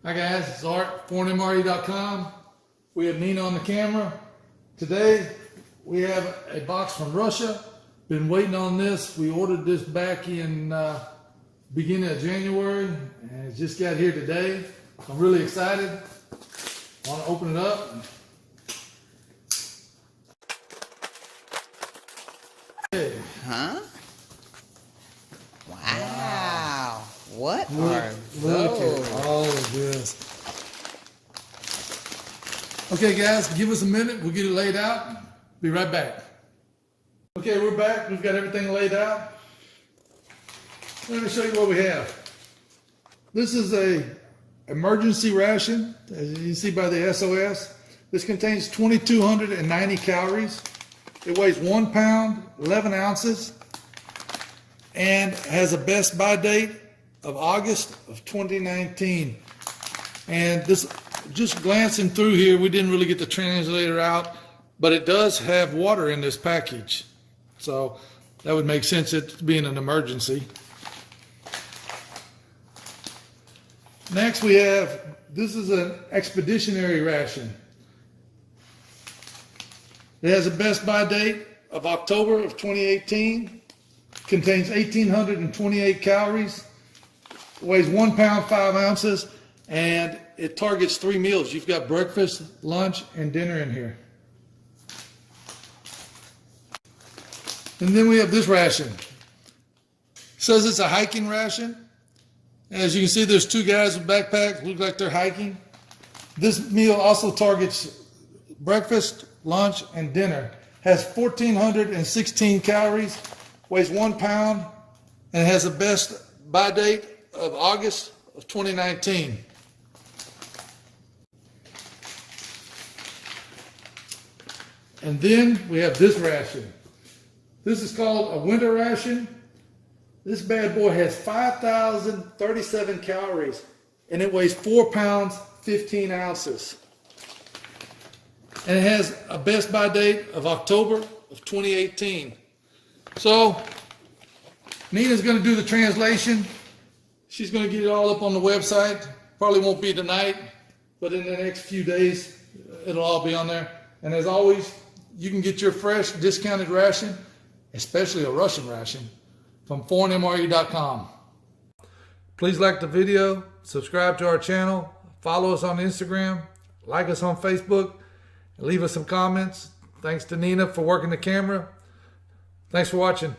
Hi guys, it's Art, ForeignMRE.com. We have Nina on the camera. Today we have a box from Russia. Been waiting on this. We ordered this back in beginning of January and it just got here today. I'm really excited. I want to open it up. Okay. Huh? Wow. What Look are at those? all of this. Okay guys, give us a minute. We'll get it laid out. Be right back. Okay, we're back. We've got everything laid out. Let me show you what we have. This is a emergency ration, as you see by the SOS. This contains 2,290 calories. It weighs 1 pound, 11 ounces, and has a best by date of August of 2019. And this, just glancing through here, we didn't really get the translator out, but it does have water in this package. So that would make sense, it being an emergency. Next we have, this is an expeditionary ration. It has a best by date of October of 2018. Contains 1,828 calories. Weighs 1 pound, 5 ounces. And it targets 3 meals. You've got breakfast, lunch, and dinner in here. And then we have this ration. It says it's a hiking ration. As you can see, there's 2 guys with backpacks. Look like they're hiking. This meal also targets breakfast, lunch, and dinner. Has 1,416 calories, weighs 1 pound, and has a best buy date of August of 2019. And then we have this ration. This is called a winter ration. This bad boy has 5,037 calories, and it weighs 4 pounds, 15 ounces. And it has a best by date of October of 2018. So Nina's going to do the translation. She's going to get it all up on the website. Probably won't be tonight, but in the next few days, it'll all be on there. And as always, you can get your fresh discounted ration, especially a Russian ration, from ForeignMRE.com. Please like the video, subscribe to our channel, follow us on Instagram, like us on Facebook, and leave us some comments. Thanks to Nina for working the camera. Thanks for watching.